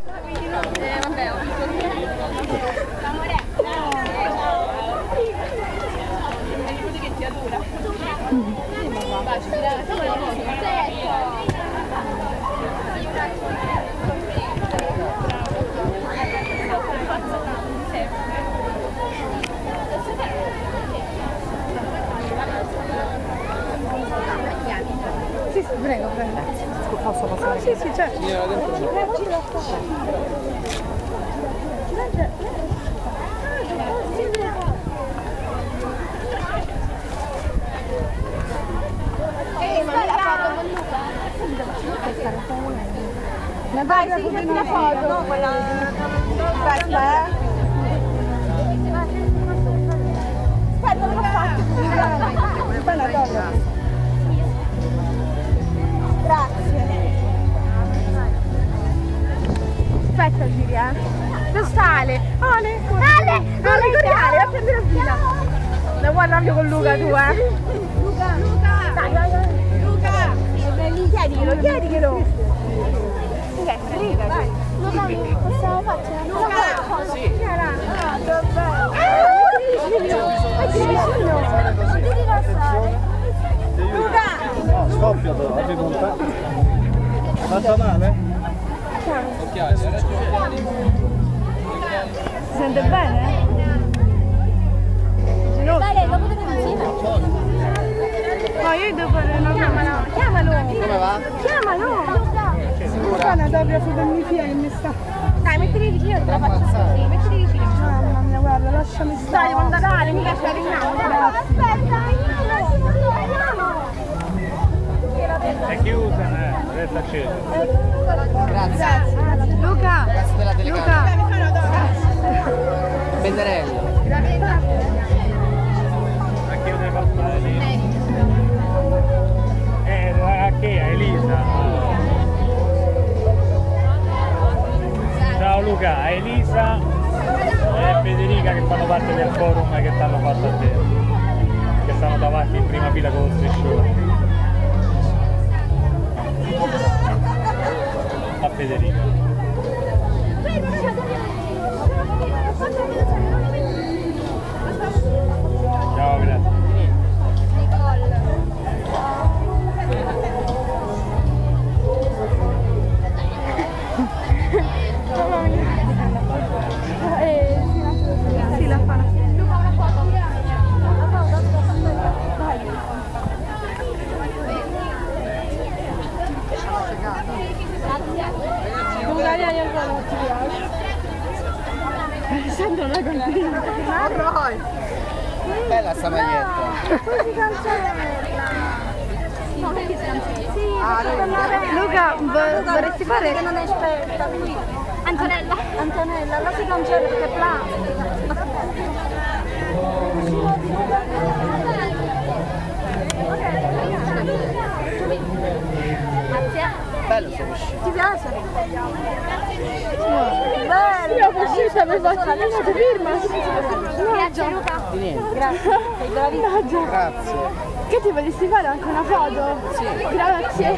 Vabbè, ho che ti adora. Sì, prego, prego. Posso passare? Sì, sì, certo. Ma vai, si metti una foto, no? Quella... Aspetta, aspetta, non l'ho fatto. Poi la tolgo. Grazie. Aspetta, giri, Dove sta Ale? Ale! Ale! Ale, corriale, va a prendere la fila. La vuoi proprio con Luca tu, Luca! Dai, dai, dai! Luca! Chiediglielo! Che frega, dai! Luca, possiamo farci una foto? Sì! Luca! No, scoppia però, apri con te. Fatta male? Occhiali, si sente bene? Vale, dopo che insieme. No, io devo fare una chiamalo! Come va? Chiamalo! Qua una autografo per mia figlia che mi sta. Dai, mettili vicino e te la faccio così, mettili vicino. Mamma mia, guarda, lasciami stare. Dai, devo andare, mica ci arriviamo. Aspetta, È chiusa, resta accesa. Grazie. Luca! Grazie della telecamera. Benderello. A chi deve passare lì? A chi? A Elisa. Ciao Luca, a Elisa e Federica che fanno parte del forum che ti hanno fatto a te. Che stanno davanti in prima fila con lo striscione. A Federica. Ciao, grazie. Sì, la fa. Luca, una foto. Luca, vieni ancora, non ti piace. Alessandro non è contento. Bella sta maglietta. Poi si cancella. No, perché si cancella? Sì, Luca, vorresti fare? che non è esperta, quindi... Antonella, la si cancella perché è plastica. Grazie. Bello sto vestito. Ti piace? Bello! Io ho uscita per fare una firma. Grazie Luca. Di niente. Grazie. Sei bravissimo. Grazie. Che ti vorresti fare anche una foto? Sì. Grazie.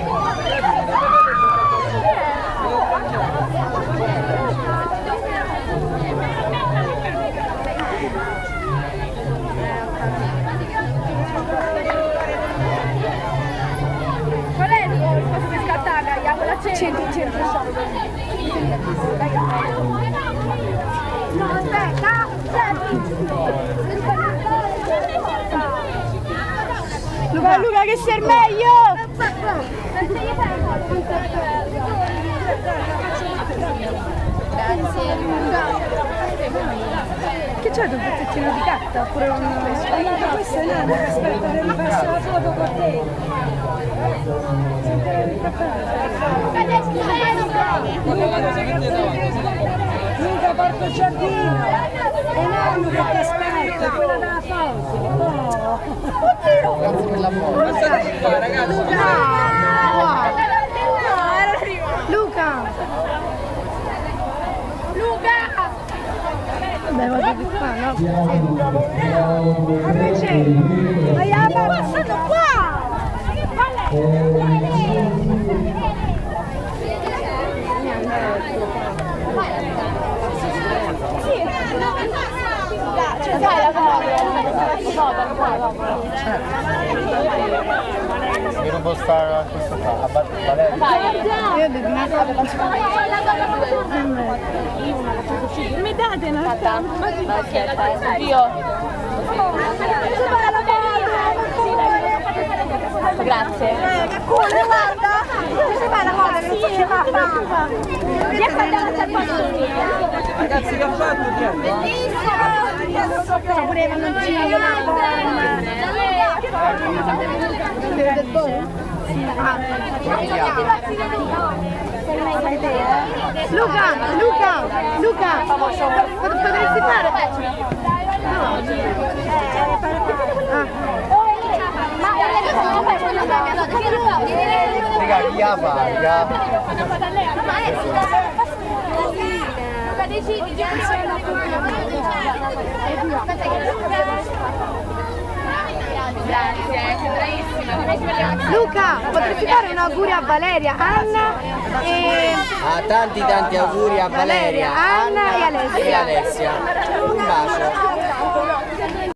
Qual è il posto di scattata? Centro. No, aspetta. Luca, che sei il meglio! Grazie Luca. Che c'è un pezzettino di carta oppure un... Questo è nano, aspetta, devi farsi la foto con te. Luca, porto il giardino. È nano che ti aspetta, quella della foto. Oh. Grazie per la foto. Luca! Vabbè, vado di qua, no? Amici! Ma sono qua! Io non posso stare a questo qua, a Valeria. Io devo una mi date una stampa? Io. Grazie. Che culo, guarda! Si fa la cosa che non si fa stampa! Ragazzi, che ha fatto? Bellissimo! C'è pure i palloncini, una forma! Deve del buono? Luca! Potresti fare? Raga, chi la paga? Luca, potresti fare un augurio a Valeria, Anna e... Tanti auguri a Valeria, Anna e Alessia. Un bacio.